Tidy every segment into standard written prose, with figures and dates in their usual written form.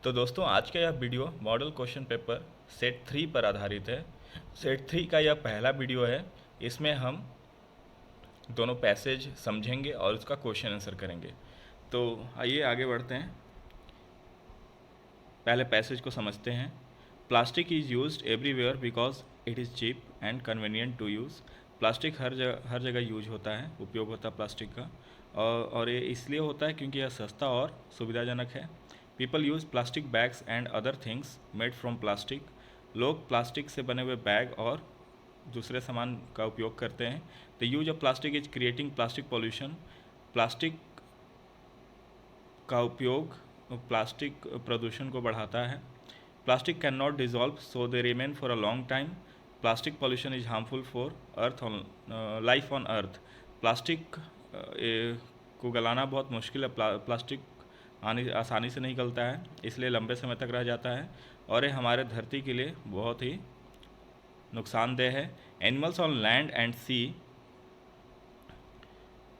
तो दोस्तों आज का यह video model question paper set 3 पर आधारित है। सेट 3 का यह पहला वीडियो है। इसमें हम दोनों पैसेज समझेंगे और उसका क्वेश्चन आंसर करेंगे। तो आइए आगे बढ़ते हैं। पहले पैसेज को समझते हैं। Plastic is used everywhere because it is cheap and convenient to use. Plastic हर जगह यूज होता है, उपयोग होता है प्लास्टिक का, और ये इसलिए होता है क्योंकि यह सस्ता और सुविधाजनक है। People use plastic bags and other things made from plastic. लोग प्लास्टिक से बने हुए बैग और दूसरे सामान का उपयोग करते हैं। The use of plastic is creating plastic pollution. Plastic का उपयोग प्लास्टिक प्रदूषण को बढ़ाता है। Plastic can not dissolve so they remain for a long time. Plastic pollution is harmful for earth on life on earth. Plastic को गलाना बहुत मुश्किल है। प्लास्टिक आसानी से नहीं गलता है, इसलिए लंबे समय तक रह जाता है और ये हमारे धरती के लिए बहुत ही नुकसानदेह है। Animals on land and sea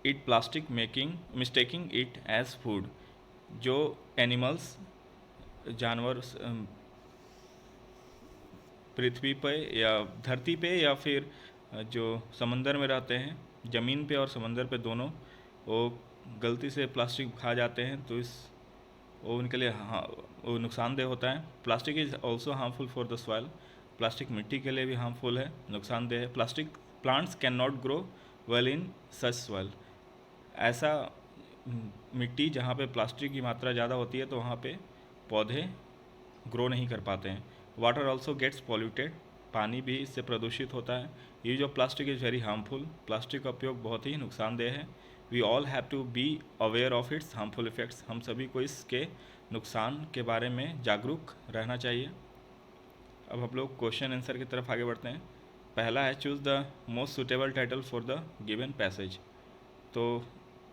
eat plastic mistaking it as food. जो एनिमल्स जानवर पृथ्वी पे या धरती पे या फिर जो समंदर में रहते हैं, ज़मीन पे और समंदर पे दोनों, वो गलती से प्लास्टिक खा जाते हैं तो वो उनके लिए वो नुकसानदेह होता है। Plastic is also harmful for the soil. Plastic मिट्टी के लिए भी हार्मफुल है, नुकसानदेह है। Plastic plants can not grow well in such soil. ऐसा मिट्टी जहाँ पे प्लास्टिक की मात्रा ज़्यादा होती है तो वहाँ पे पौधे ग्रो नहीं कर पाते हैं। Water also gets polluted. पानी भी इससे प्रदूषित होता है। Use of plastic is very harmful. Plastic का उपयोग बहुत ही नुकसानदेह है। We all have to be aware of its harmful effects. हम सभी को इसके नुकसान के बारे में जागरूक रहना चाहिए। अब हम लोग क्वेश्चन आंसर की तरफ आगे बढ़ते हैं। पहला है choose the most suitable title for the given passage. तो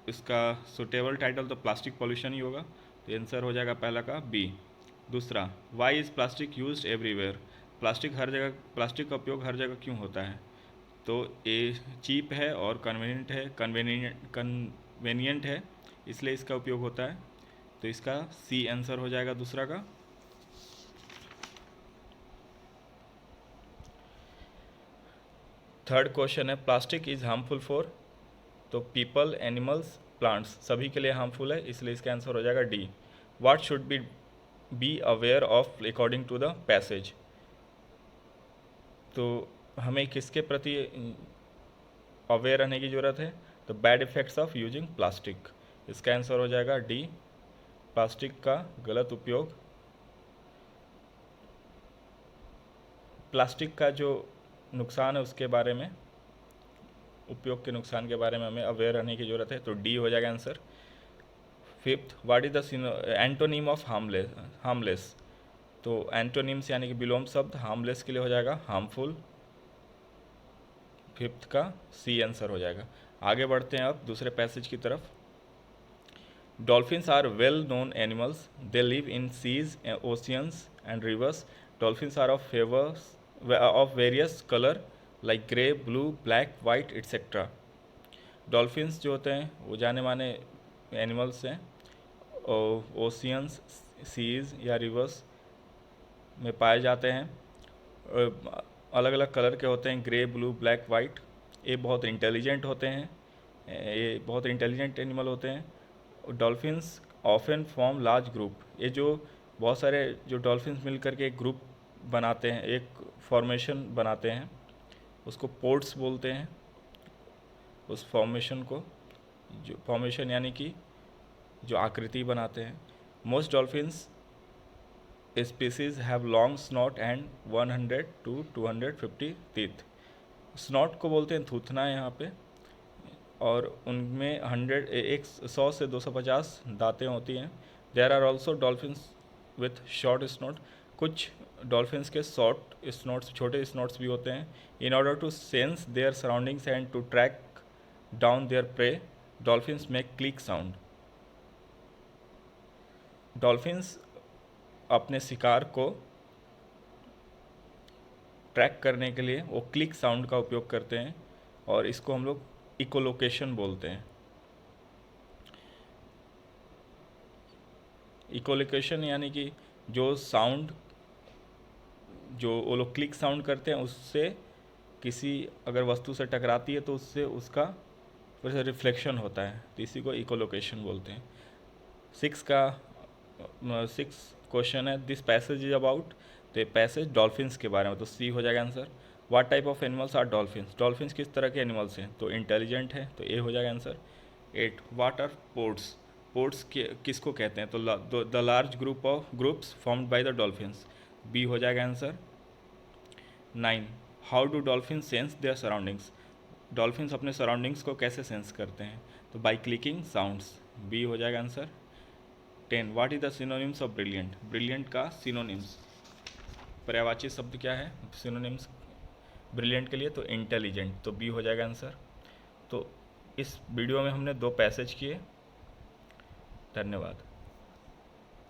इसका सुटेबल टाइटल तो प्लास्टिक पॉल्यूशन ही होगा, तो आंसर हो जाएगा पहला का बी। दूसरा, why is plastic used everywhere. Plastic का उपयोग हर जगह क्यों होता है? तो ये चीप है और कन्वेनियंट है, इसलिए इसका उपयोग होता है। तो इसका सी आंसर हो जाएगा दूसरा का। थर्ड क्वेश्चन है प्लास्टिक इज़ हार्मफुल फॉर। तो पीपल, एनिमल्स, प्लांट्स सभी के लिए हार्मफुल है, इसलिए इसका आंसर हो जाएगा D. What should be aware of according to the passage. तो हमें किसके प्रति अवेयर रहने की ज़रूरत है? तो bad effects of using plastic. इसका आंसर हो जाएगा डी, प्लास्टिक का गलत उपयोग। प्लास्टिक का जो नुकसान है उसके बारे में, उपयोग के नुकसान के बारे में हमें अवेयर रहने की ज़रूरत है, तो डी हो जाएगा answer. Fifth, what is the antonym of harmless. तो एंटोनिम्स यानी कि विलोम शब्द हार्मलेस के लिए हो जाएगा हार्मफुल। फिफ्थ का सी आंसर हो जाएगा। आगे बढ़ते हैं अब दूसरे पैसेज की तरफ। Dolphins are well known animals. They live in seas, oceans and rivers. Dolphins are of various colour like grey, blue, black, white etcetera. डॉल्फिन्स जो होते हैं वो जाने माने एनिमल्स हैं, और ओशियंस, सीज या रिवर्स में पाए जाते हैं। अलग अलग कलर के होते हैं, ग्रे, ब्लू, ब्लैक, वाइट। ये बहुत इंटेलिजेंट होते हैं, ये बहुत इंटेलिजेंट एनिमल होते हैं। Dolphins often form large group. ये जो बहुत सारे जो डॉल्फिन्स मिलकर के एक ग्रुप बनाते हैं, एक फॉर्मेशन बनाते हैं, उसको पोर्ट्स बोलते हैं। उस फॉर्मेशन को, जो फॉर्मेशन यानी कि जो आकृति बनाते हैं। Most dolphins species have long snout and 100 to 250 teeth. Snout को बोलते हैं थूथना यहाँ पे, और उनमें 100 से 250 दांतें होती हैं। There are also dolphins with short snout. कुछ डॉल्फिन्स के शॉर्ट स्नोट्स, छोटे स्नोट्स भी होते हैं। In order to sense their surroundings and to track down their prey, dolphins make click sound. Dolphins अपने शिकार को ट्रैक करने के लिए वो क्लिक साउंड का उपयोग करते हैं, और इसको हम लोग इकोलोकेशन बोलते हैं। इकोलोकेशन यानी कि जो साउंड, जो वो लोग क्लिक साउंड करते हैं उससे किसी अगर वस्तु से टकराती है तो उससे उसका फिर से रिफ्लेक्शन होता है, तो इसी को इकोलोकेशन बोलते हैं। सिक्स क्वेश्चन है, दिस पैसेज इज अबाउट, तो ये पैसेज डॉल्फिन्स के बारे में, तो सी हो जाएगा answer. What type of animals are dolphins, dolphins किस तरह के एनिमल्स हैं, तो इंटेलिजेंट है, तो ए हो जाएगा answer. 8, what are pods, pods किसको कहते हैं, तो the large groups formed by the dolphins, B हो जाएगा answer. 9, how do dolphin sense their surroundings, dolphins अपने सराउंडिंग्स को कैसे सेंस करते हैं, तो बाई क्लिकिंग साउंड्स, बी हो जाएगा answer. 10, what is the synonyms of brilliant, brilliant का सिनोनिम्स, पर्यायवाची शब्द क्या है सिनोनिम्स ब्रिलियंट के लिए, तो इंटेलिजेंट, तो बी हो जाएगा आंसर। तो इस वीडियो में हमने 2 पैसेज किए। धन्यवाद।